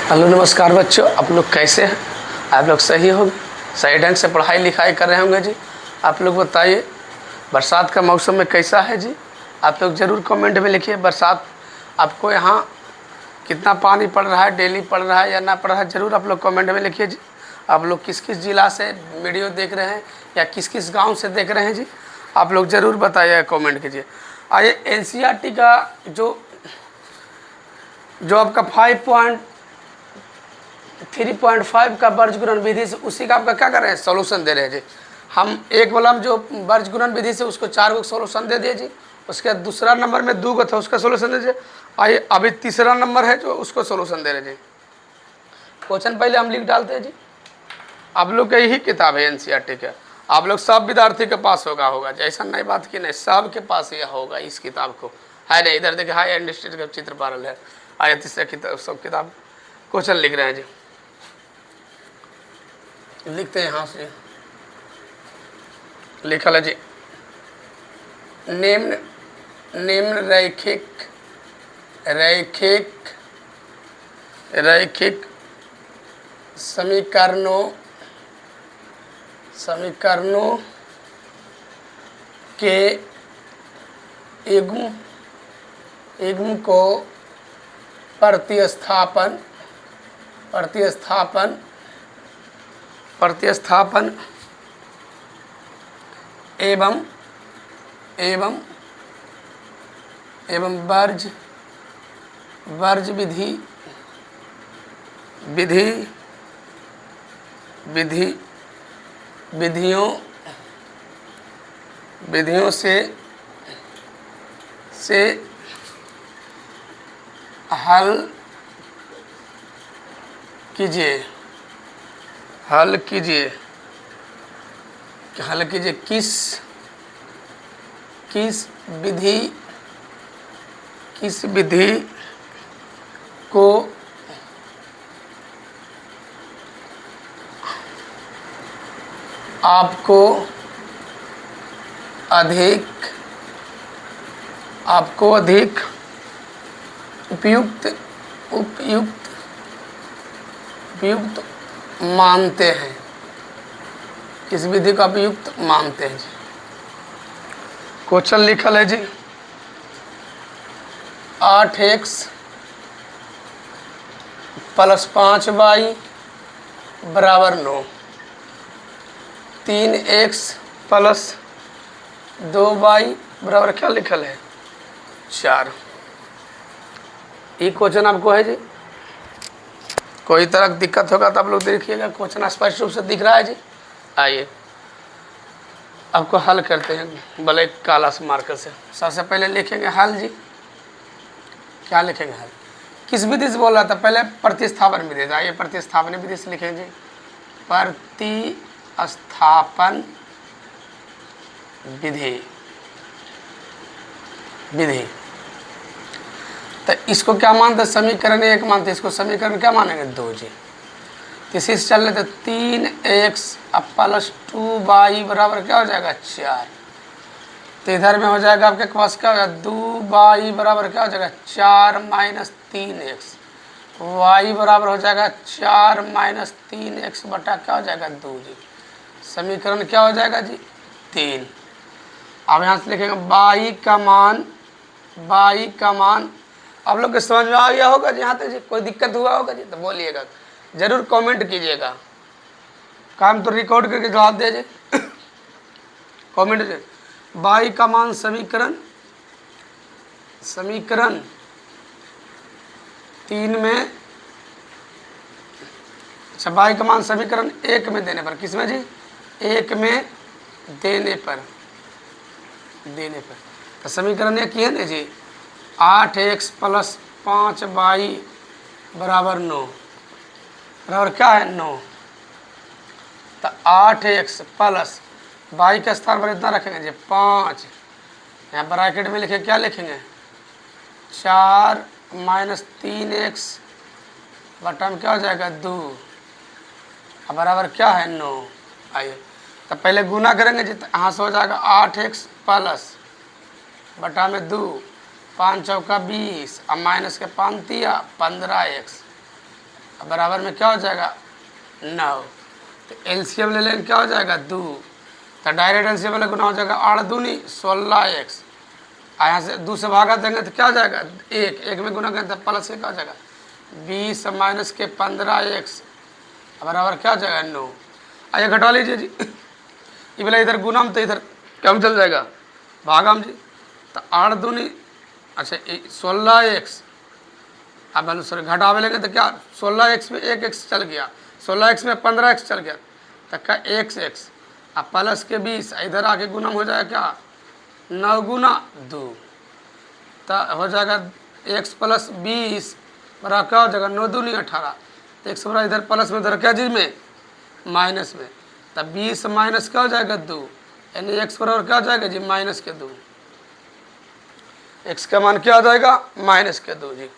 Hello नमस्कार बच्चों, आप लोग कैसे हैं? आप लोग सही होंगे, सही ढंग से पढ़ाई लिखाई कर रहे होंगे जी। आप लोग बताइए बरसात का मौसम में कैसा है जी। आप लोग ज़रूर कमेंट में लिखिए बरसात आपको यहाँ कितना पानी पड़ रहा है, डेली पड़ रहा है या ना पड़ रहा है, ज़रूर आप लोग कमेंट में लिखिए जी। आप लोग किस किस ज़िला से वीडियो देख रहे हैं या किस किस गाँव से देख रहे हैं जी, आप लोग ज़रूर बताइए, कॉमेंट कीजिए। आइए NCERT का जो आपका 3.5 का वर्ज गुणन विधि से उसी का आपका क्या कर रहे हैं, सॉल्यूशन दे रहे हैं जी। हम एक वाला जो वर्ज गुणन विधि से उसको 4 गो सॉल्यूशन दे दिए जी। उसके बाद दूसरा नंबर में 2 गो था, उसका सॉल्यूशन दे दीजिए। आइए अभी तीसरा नंबर है जो उसको सॉल्यूशन दे रहे जी। क्वेश्चन पहले हम लिख डालते हैं जी। आप लोग का यही किताब है NCERT का, आप लोग सब विद्यार्थी के पास होगा जी, ऐसा नहीं बात की नहीं, सब के पास यह होगा इस किताब को। है नहीं, इधर देखिए हाई एंड स्टेट का चित्र पारल है। आइए तीसरा किताब, सब किताब क्वेश्चन लिख रहे हैं जी। लिखते हैं यहाँ से, लिखा है जी, निम्न रैखिक समीकरणों के युग्म को प्रतिस्थापन एवं वर्ज विधियों से हल कीजिए। किस विधि को आपको अधिक उपयुक्त मानते हैं, किस विधि को उपयुक्त मानते हैं जी। क्वेश्चन लिखल है जी, 8x + 5y = 9, 3x + 2y = क्या लिखल है, 4। ये क्वेश्चन आपको है जी। कोई तरह की दिक्कत होगा तो आप लोग देखिएगा, क्वेश्चन स्पष्ट रूप से दिख रहा है जी। आइए आपको हल करते हैं ब्लैक काला से मार्कर से। सबसे पहले लिखेंगे हल जी। क्या लिखेंगे हल, किस विधि से बोल रहा था, पहले प्रतिस्थापन विधि था। आइए प्रतिस्थापन विधि से लिखेंगे, प्रतिस्थापन विधि। तो इसको क्या मानते, समीकरण 1 मानते, इसको समीकरण क्या मानेंगे, 2 जी। तो इसी से चल रहे थे, 3x + 2y = क्या हो जाएगा, 4। तो इधर में हो जाएगा आपके पास क्या हो जाएगा, 2y = क्या हो जाएगा, 4 - 3x। y बराबर हो जाएगा 4 - 3x बटा क्या हो जाएगा, 2 जी। समीकरण क्या हो जाएगा जी, 3। अब यहाँ से लिखेंगे y का मान आप लोग के समझ में आ गया होगा जी। यहाँ तक जी कोई दिक्कत हुआ होगा जी तो बोलिएगा, जरूर कमेंट कीजिएगा। काम तो रिकॉर्ड करके जवाब दीजिए कमेंट से। y का मान समीकरण 3 में, अच्छा y का मान समीकरण 1 में देने पर, किसमें जी, 1 में देने पर तो समीकरण 1 है ना जी, 8x + 5y = 9 बराबर क्या है, 9। तो 8x + y के स्थान पर इतना रखेंगे जी, 5। यहाँ ब्रैकेट में लिखे क्या लिखेंगे, 4 - 3x बटा में क्या हो जाएगा, 2 बराबर क्या है, 9। आइए तो पहले गुना करेंगे जी, तो यहाँ से हो जाएगा 8x प्लस बटा में 2, 5 चौका 20, अब माइनस के 5 दिया 15x बराबर में क्या हो जाएगा 9। तो एलसीएम ले लेंगे क्या हो जाएगा 2। तो डायरेक्ट एलसीएम वाला गुना हो जाएगा 8 दूनी 16x। यहाँ से 2 से भागा देंगे तो क्या हो जाएगा 1 में गुना करें तो प्लस के क्या हो जाएगा 20 माइनस के 15x बराबर क्या हो जाएगा 9। आइए घटा लीजिए जी। ये बोला इधर गुना में तो इधर कम चल जाएगा भागाम जी। तो 8 दूनी अच्छा 16x। अब हम सॉरी घटावे लेंगे तो क्या 16x में 1x चल गया, 16x में 15x चल गया तो क्या x अब प्लस के 20 इधर आके गुना हो जाएगा क्या 9 गुना 2 तो हो जाएगा x प्लस 20 बराबर क्या हो जाएगा 9 दूनी 18। तो x बराबर इधर प्लस में इधर क्या चीज़ में माइनस में। तब 20 माइनस क्या हो जाएगा 2 यानी x बराबर क्या हो जाएगा जी माइनस के 2। x का मान क्या आ जाएगा माइनस के 2 जी।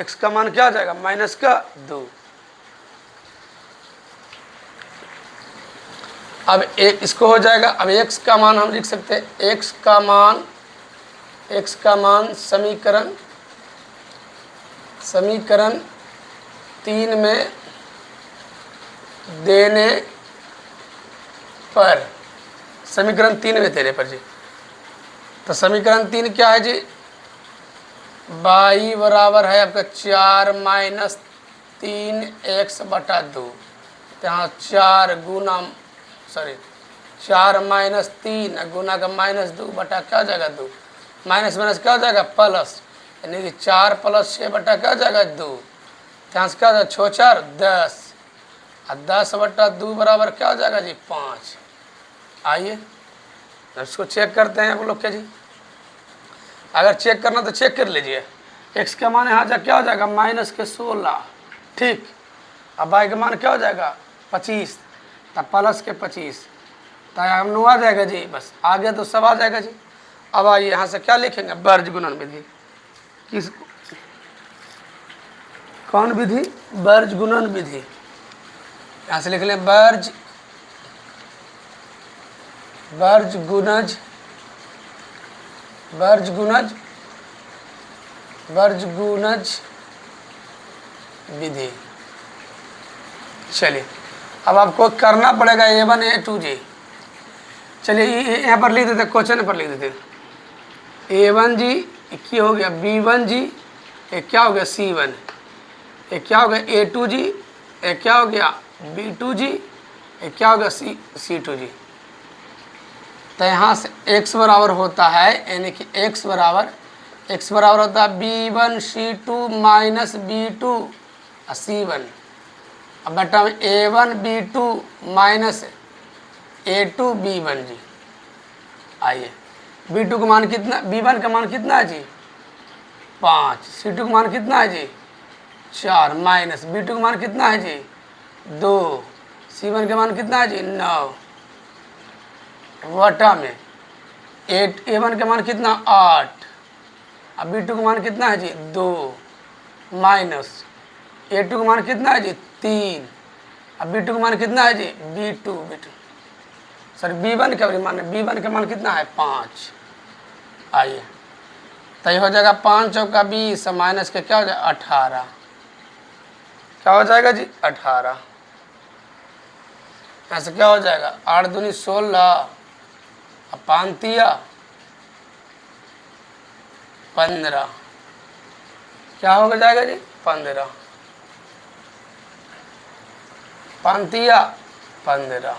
x का मान क्या आ जाएगा माइनस का 2। अब एक इसको हो जाएगा। अब x का मान हम लिख सकते हैं x का मान समीकरण 3 में देने पर जी। तो समीकरण 3 क्या है जी y बराबर है आपका 4 माइनस 3x बटा 2। तो यहाँ 4 माइनस 3 गुना का माइनस 2 बटा क्या हो जाएगा 2 माइनस माइनस क्या हो जाएगा प्लस यानी कि 4 प्लस 6 बटा क्या हो जाएगा 2। यहाँ से क्या हो जाएगा 6 4 10 और 10 बटा 2 बराबर क्या हो जाएगा जी 5। आइए इसको चेक करते हैं आप लोग क्या जी। अगर चेक करना तो चेक कर लीजिए। x का मान यहाँ जा क्या हो जाएगा माइनस के 16 ठीक। अब y का मान क्या हो जाएगा 25 तब प्लस के 25 तब 9 आ जाएगा जी। बस आ गया तो सब आ जाएगा जी। अब आइए यहाँ से क्या लिखेंगे वर्ज गुणन विधि। किस कौन विधि वर्ज गुणन विधि। यहाँ से लिख लें वर्ज गुणज विधि। चलिए अब आपको करना पड़ेगा A1 A2 जी। चलिए यहाँ पर लिख देते क्वेश्चन पर लिख देते A1 जी क्या हो गया B1 जी ये क्या हो गया C1 ये क्या हो गया A2 जी ये क्या हो गया B2 जी ये क्या हो गया C2 जी। तो यहाँ से x बराबर होता है यानी कि x बराबर होता है B1 C2 minus B2 C1 अब बटा में A1 B2 minus A2 B1 जी। आइए B2 का मान कितना B1 का मान कितना है जी 5 C2 का मान कितना है जी 4 माइनस B2 का मान कितना है जी 2 C1 का मान कितना है जी 9 वटा में A1 का मान कितना 8 अब B2 का मान कितना है जी 2 माइनस A2 का मान कितना है जी 3 अब B2 का मान कितना है जी B2 सॉरी B1 का मान कितना है 5। आइए तो ये हो जाएगा 5 चौका 20 माइनस के क्या हो जाएगा 18 क्या हो जाएगा जी 18। ऐसे क्या हो जाएगा 8 दूनी 16 अब 5 15 क्या हो जाएगा जी 15 5 15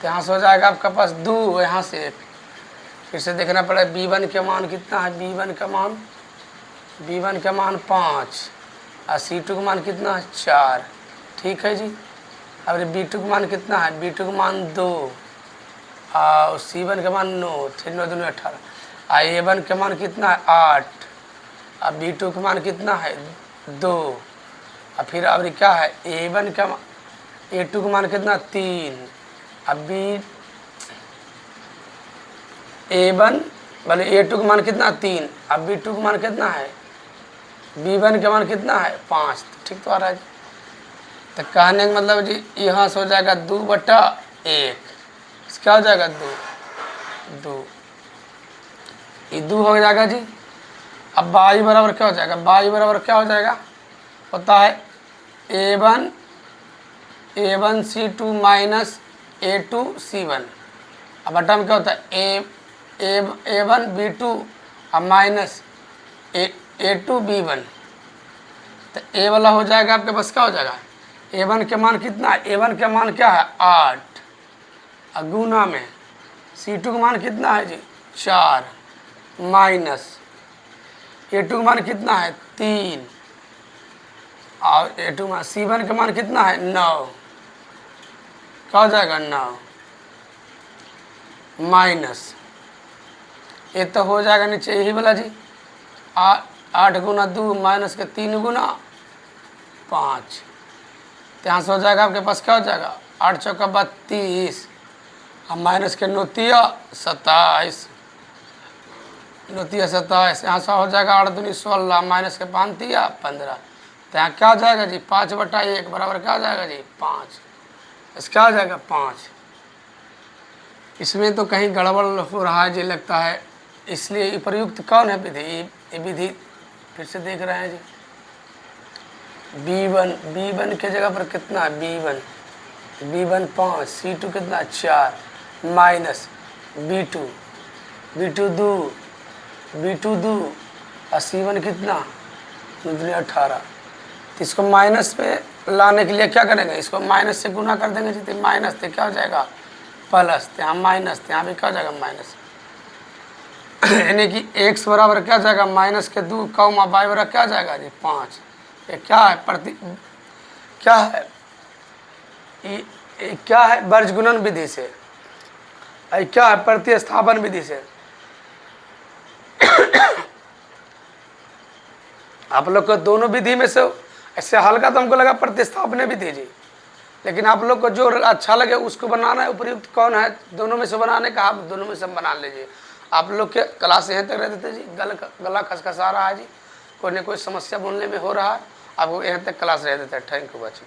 तो यहाँ से हो जाएगा आपका पास 2 यहाँ से फिर से देखना पड़ेगा B1 का मान कितना है B1 का मान 5 और C2 का मान कितना है 4 ठीक है जी। अब B2 का मान कितना है B2 का मान 2 और C1 का मान 9 3 9 2 18 A1 का मान कितना है 8 अब B2 का मान कितना है 2 और फिर अब क्या है A1 का A2 का मान कितना 3 अब A1 भले A2 का मान कितना 3 अब B2 का मान कितना है B1 का मान कितना है 5 ठीक तो आ रहा है। तो कहने का मतलब जी यहाँ से हो जाएगा 2/1 क्या हो जाएगा 2 ये 2 हो जाएगा जी। अब अब y बराबर क्या हो जाएगा, y बराबर क्या हो जाएगा, होता है A1C2 माइनस A2C1। अब बटा में क्या होता है A1B2 अब माइनस A2B1। तो ए वाला हो जाएगा आपके पास क्या हो जाएगा, A1 के मान कितना है, A1 के मान क्या है 8, गुना में C2 का मान कितना है जी 4, माइनस A2 का मान कितना है 3, और A2 मान C1 का मान कितना है 9, क्या हो जाएगा 9, माइनस ये तो हो जाएगा नीचे यही वाला जी 8 गुना 2 माइनस के 3 गुना 5। तो यहाँ से हो जाएगा आपके पास क्या हो जाएगा 8 चौका 32 और माइनस के 9 तिया 27, 9 तिया 27। यहाँ से हो जाएगा 8 दूनी 16 माइनस के 5 तिया 15। तो यहाँ क्या हो जाएगा जी 5/1 बराबर क्या हो जाएगा जी 5। इसका क्या हो जाएगा 5। इसमें तो कहीं गड़बड़ हो रहा है जी लगता है, इसलिए प्रयुक्त कौन है विधि, ये विधि फिर से देख रहे हैं जी B1 के जगह पर कितना है B1 5, C2 कितना 4, माइनस B2 2 और C1 कितना 18। तो इसको माइनस पे लाने के लिए क्या करेंगे, इसको माइनस से गुना कर देंगे जी, तो माइनस तो क्या हो जाएगा प्लस, तो यहाँ माइनस, तो यहाँ भी क्या हो जाएगा माइनस। यानी कि x बराबर क्या जाएगा माइनस के 2 कौमा y बराबर क्या जाएगा जी 5। ये क्या है क्या है ये क्या है वर्जगुणन विधि से, ये क्या है प्रतिस्थापन विधि से। आप लोग को दोनों विधि में से ऐसे हल्का तो हमको लगा प्रतिस्थापन विधि जी, लेकिन आप लोग को जो अच्छा लगे उसको बनाना है, उपयुक्त कौन है दोनों में से बनाने का, आप दोनों में से बना लीजिए। आप लोग के क्लास यहाँ तक रहते थे जी, गला खसखसा रहा है जी, कोई न कोई समस्या बोलने में हो रहा है, आपको यहाँ तक क्लास रहते थे। थैंक यू बच्चों।